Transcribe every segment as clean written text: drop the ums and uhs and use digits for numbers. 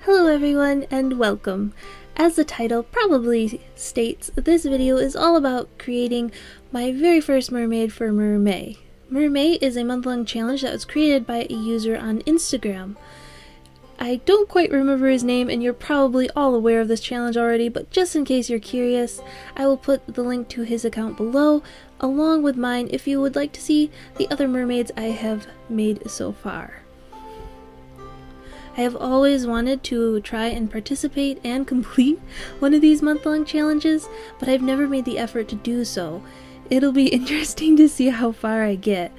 Hello everyone and welcome. As the title probably states, this video is all about creating my very first mermaid for Mermay. Mermay is a month-long challenge that was created by a user on Instagram. I don't quite remember his name and you're probably all aware of this challenge already, but just in case you're curious, I will put the link to his account below, along with mine if you would like to see the other mermaids I have made so far. I have always wanted to try and participate and complete one of these month-long challenges, but I've never made the effort to do so. It'll be interesting to see how far I get.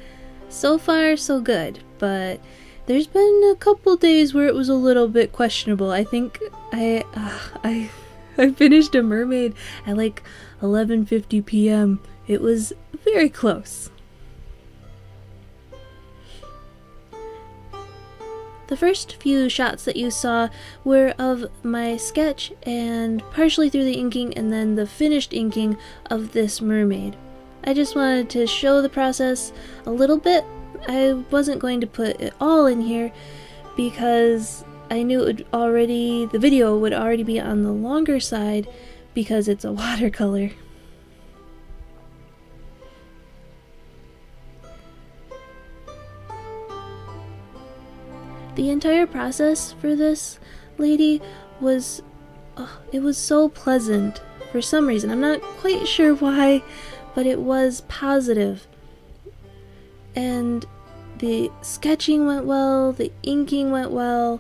So far, so good, but there's been a couple days where it was a little bit questionable. I think I finished a mermaid at like 11:50 p.m. It was very close. The first few shots that you saw were of my sketch and partially through the inking and then the finished inking of this mermaid. I just wanted to show the process a little bit. I wasn't going to put it all in here because I knew the video would already be on the longer side because it's a watercolor. The entire process for this lady was, it was so pleasant for some reason. I'm not quite sure why, but it was positive. And the sketching went well, the inking went well,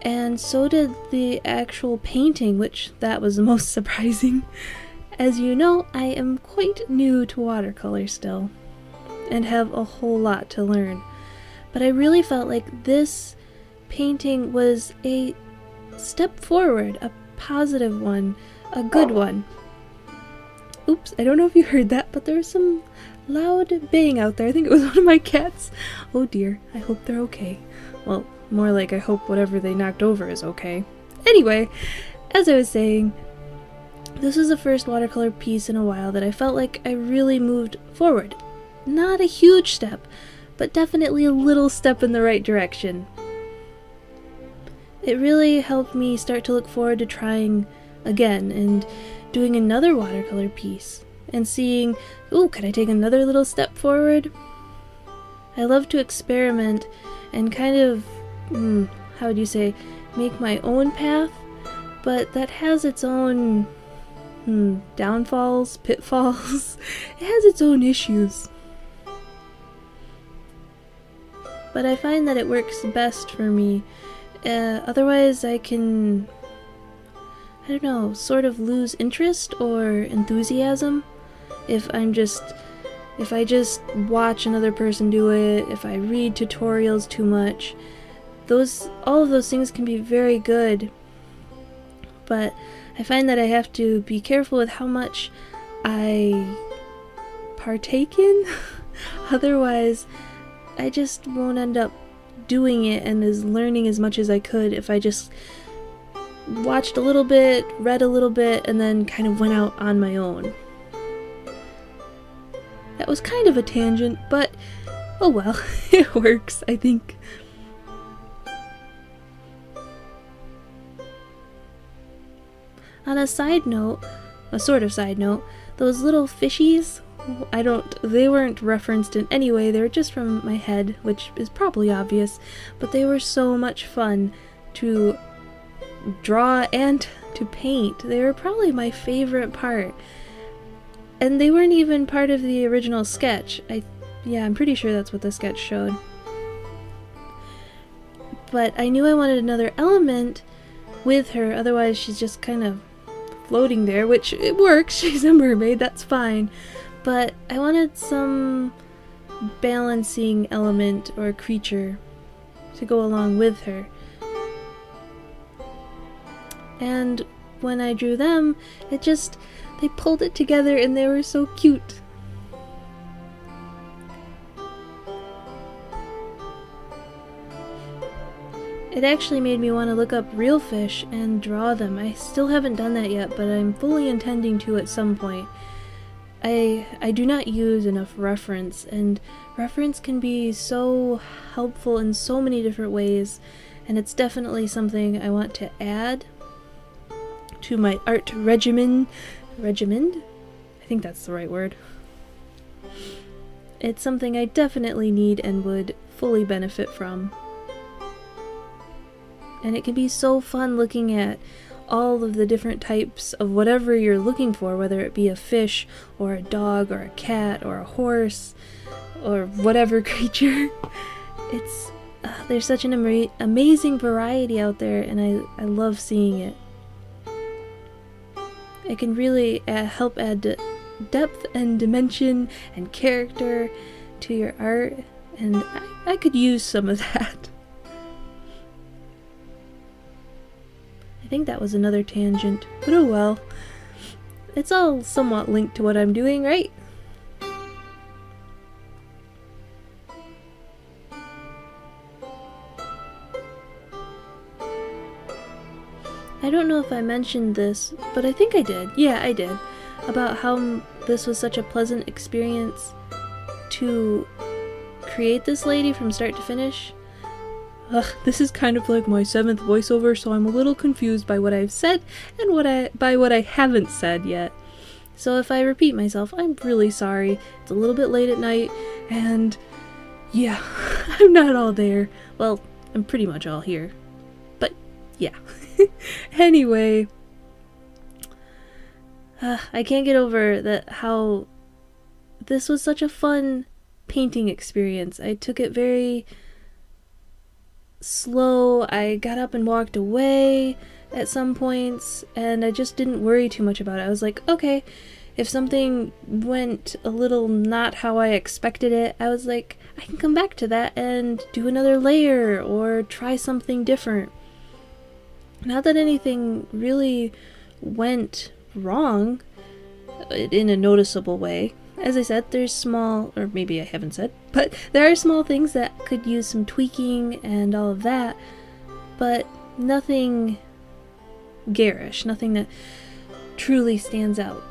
and so did the actual painting, which that was the most surprising. As you know, I am quite new to watercolor still, and have a whole lot to learn. But I really felt like this painting was a step forward, a positive one, a good one. Oops, I don't know if you heard that, but there was some loud bang out there. I think it was one of my cats. Oh dear, I hope they're okay. Well, more like I hope whatever they knocked over is okay. Anyway, as I was saying, this was the first watercolor piece in a while that I felt like I really moved forward. Not a huge step, but definitely a little step in the right direction. It really helped me start to look forward to trying again and doing another watercolor piece and seeing, ooh, could I take another little step forward? I love to experiment and kind of, how would you say, make my own path, but that has its own downfalls, pitfalls. It has its own issues. But I find that it works best for me. Otherwise I can, I don't know, sort of lose interest or enthusiasm if I just watch another person do it, if I read tutorials too much. All of those things can be very good, but I find that I have to be careful with how much I partake in. Otherwise, I just won't end up doing it and learning as much as I could if I just watched a little bit, read a little bit, and then kind of went out on my own. That was kind of a tangent, but oh well, it works, I think. On a side note, a sort of side note, those little fishies, they weren't referenced in any way, they were just from my head, which is probably obvious, but they were so much fun to draw and to paint. They were probably my favorite part. And they weren't even part of the original sketch. I'm pretty sure that's what the sketch showed. But I knew I wanted another element with her, otherwise she's just kind of floating there, which it works, she's a mermaid, that's fine. But I wanted some balancing element or creature to go along with her. And when I drew them, they pulled it together and they were so cute. It actually made me want to look up real fish and draw them. I still haven't done that yet, but I'm fully intending to at some point. I do not use enough reference, and reference can be so helpful in so many different ways, and it's definitely something I want to add to my art regimen. Regimen? I think that's the right word. It's something I definitely need and would fully benefit from. And it can be so fun looking at all of the different types of whatever you're looking for, whether it be a fish or a dog or a cat or a horse or whatever creature. It's there's such an amazing variety out there, and I love seeing it. It can really help add depth and dimension and character to your art, and I could use some of that. I think that was another tangent, but oh well. It's all somewhat linked to what I'm doing, right? I don't know if I mentioned this, but I think I did. Yeah, I did. About how this was such a pleasant experience to create this lady from start to finish. This is kind of like my 7th voiceover, so I'm a little confused by what I've said and by what I haven't said yet. So if I repeat myself, I'm really sorry. It's a little bit late at night, and yeah, I'm not all there. Well, I'm pretty much all here. But yeah. Anyway, I can't get over that how this was such a fun painting experience. I took it very slow. I got up and walked away at some points, and I just didn't worry too much about it. I was like, okay, if something went a little not how I expected it, I was like, I can come back to that and do another layer or try something different. Not that anything really went wrong in a noticeable way. As I said, there's small, or maybe I haven't said, but there are small things that could use some tweaking and all of that, but nothing garish, nothing that truly stands out.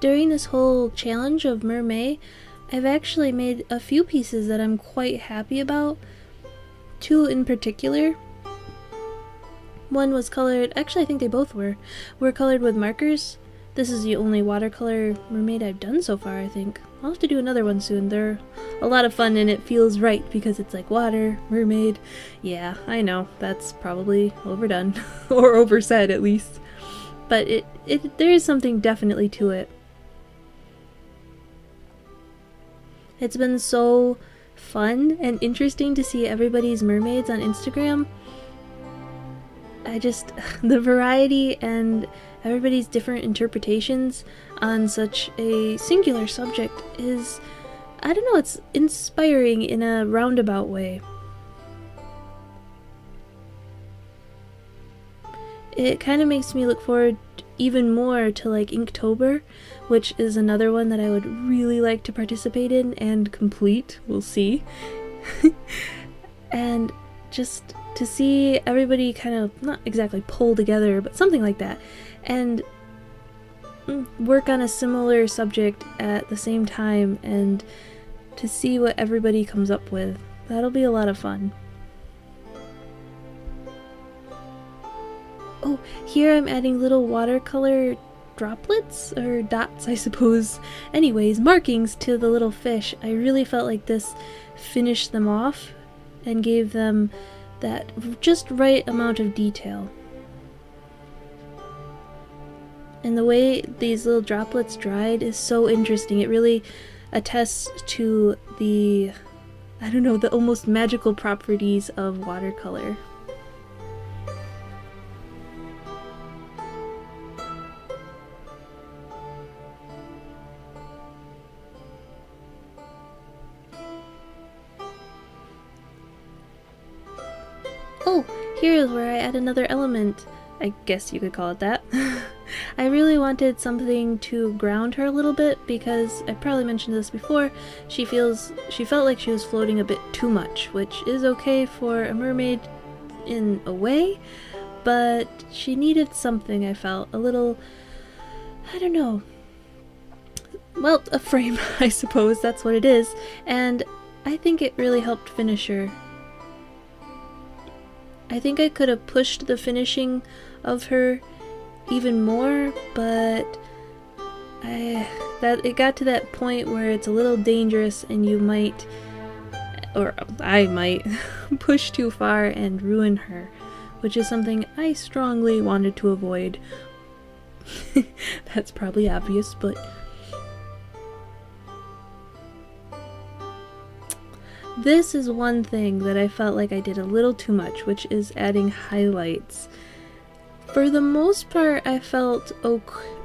During this whole challenge of Mermay, I've actually made a few pieces that I'm quite happy about. 2 in particular. One was colored, actually I think they both were colored with markers. This is the only watercolor mermaid I've done so far, I think. I'll have to do another one soon. They're a lot of fun and it feels right because it's like water, mermaid. Yeah, I know, that's probably overdone. Or oversaid at least. But there is something definitely to it. It's been so fun and interesting to see everybody's mermaids on Instagram. The variety and everybody's different interpretations on such a singular subject is, I don't know, it's inspiring in a roundabout way. It kind of makes me look forward even more to like Inktober, which is another one that I would really like to participate in and complete. We'll see. And just to see everybody kind of, not exactly pull together, but something like that, and work on a similar subject at the same time, and to see what everybody comes up with. That'll be a lot of fun. Oh, here I'm adding little watercolor droplets, or dots I suppose. Anyways, markings to the little fish. I really felt like this finished them off and gave them that just right amount of detail. And the way these little droplets dried is so interesting. It really attests to the, I don't know, the almost magical properties of watercolor. Oh, here's where I add another element. I guess you could call it that. I really wanted something to ground her a little bit because I probably mentioned this before. She felt like she was floating a bit too much, which is okay for a mermaid in a way, but she needed something, I felt. A little, I don't know. Well, a frame, I suppose, that's what it is. And I think it really helped finish her. I think I could have pushed the finishing of her even more, but it got to that point where it's a little dangerous and you might, or I might, push too far and ruin her, which is something I strongly wanted to avoid. That's probably obvious, but this is one thing that I felt like I did a little too much, which is adding highlights. For the most part, I felt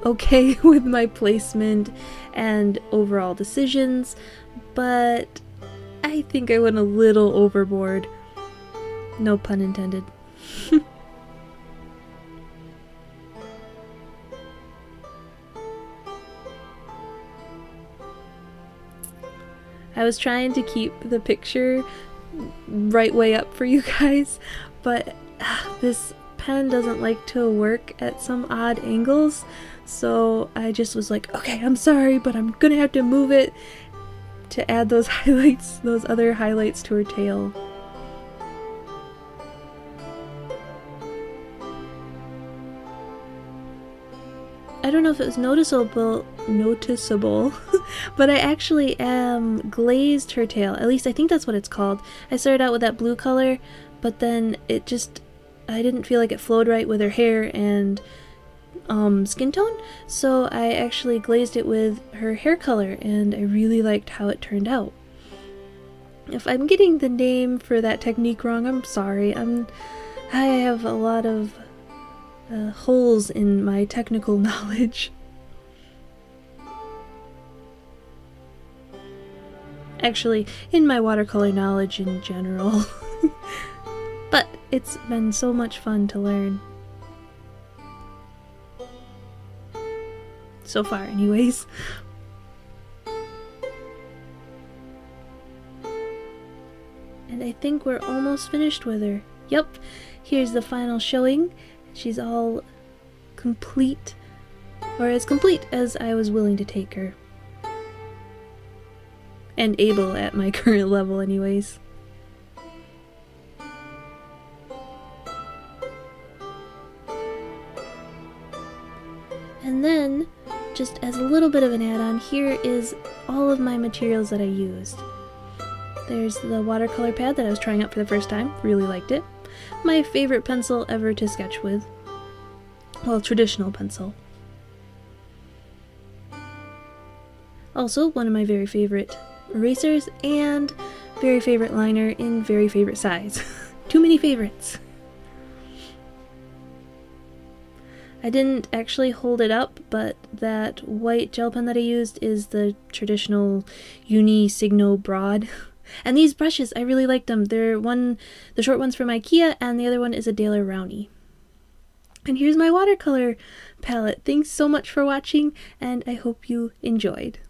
okay with my placement and overall decisions, but I think I went a little overboard. No pun intended. I was trying to keep the picture right way up for you guys, but this pen doesn't like to work at some odd angles, so I just was like, okay, I'm sorry, but I'm gonna have to move it to add those highlights, those other highlights to her tail. I don't know if it was noticeable, but I actually glazed her tail. At least I think that's what it's called. I started out with that blue color, but then I didn't feel like it flowed right with her hair and skin tone, so I actually glazed it with her hair color, and I really liked how it turned out. If I'm getting the name for that technique wrong, I'm sorry. I have a lot of holes in my technical knowledge. Actually, in my watercolor knowledge in general. But it's been so much fun to learn. So far, anyways. And I think we're almost finished with her. Yep, here's the final showing. She's all complete, or as complete as I was willing to take her. And able at my current level anyways. And then, just as a little bit of an add-on, here is all of my materials that I used. There's the watercolor pad that I was trying out for the first time, really liked it. My favorite pencil ever to sketch with. Well, traditional pencil. Also, one of my very favorite erasers and very favorite liner in very favorite size. Too many favorites. I didn't actually hold it up, but that white gel pen that I used is the traditional Uni Signo Broad. And these brushes, I really liked them. The short one's from IKEA, and the other one is a Daler Rowney. And here's my watercolor palette. Thanks so much for watching, and I hope you enjoyed.